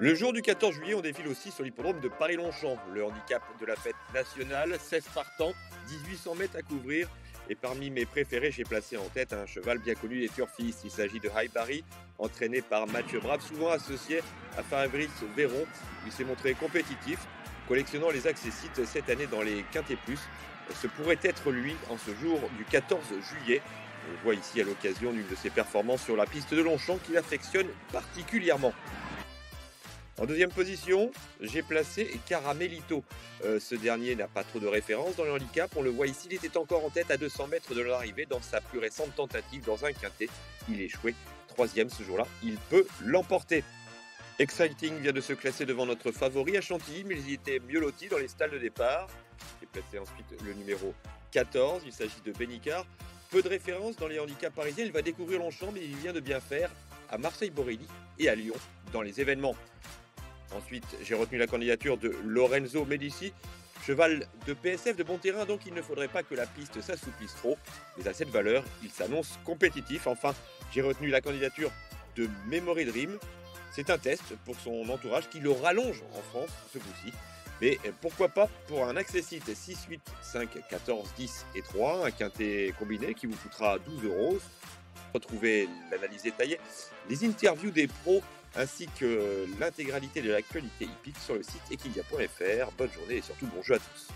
Le jour du 14 juillet, on défile aussi sur l'hippodrome de Paris-Longchamp. Le handicap de la fête nationale, 16 partants, 1800 mètres à couvrir. Et parmi mes préférés, j'ai placé en tête un cheval bien connu des turfistes. Il s'agit de High Barry, entraîné par Mathieu Brave, souvent associé à Fabrice Véron. Il s'est montré compétitif, collectionnant les accessites cette année dans les Quintet Plus. Ce pourrait être lui en ce jour du 14 juillet. On le voit ici à l'occasion d'une de ses performances sur la piste de Longchamp qu'il affectionne particulièrement. En deuxième position, j'ai placé Caramelito. Ce dernier n'a pas trop de référence dans le handicap. On le voit ici, il était encore en tête à 200 mètres de l'arrivée dans sa plus récente tentative dans un quintet. Il échouait troisième ce jour-là. Il peut l'emporter. Exciting vient de se classer devant notre favori à Chantilly, mais il était mieux loti dans les stalles de départ. J'ai placé ensuite le numéro 14. Il s'agit de Benicard. Peu de références dans les handicaps parisiens. Il va découvrir Longchamp, mais il vient de bien faire à Marseille-Borelli et à Lyon dans les événements. Ensuite, j'ai retenu la candidature de Lorenzo Medici, cheval de PSF de bon terrain, donc il ne faudrait pas que la piste s'assouplisse trop. Mais à cette valeur, il s'annonce compétitif. Enfin, j'ai retenu la candidature de Memory Dream. C'est un test pour son entourage qui le rallonge en France ce coup-ci. Mais pourquoi pas pour un accessite 6, 8, 5, 14, 10 et 3, un quintet combiné qui vous coûtera 12 euros. Retrouvez l'analyse détaillée, les interviews des pros ainsi que l'intégralité de l'actualité hippique sur le site equidia.fr. Bonne journée et surtout bon jeu à tous.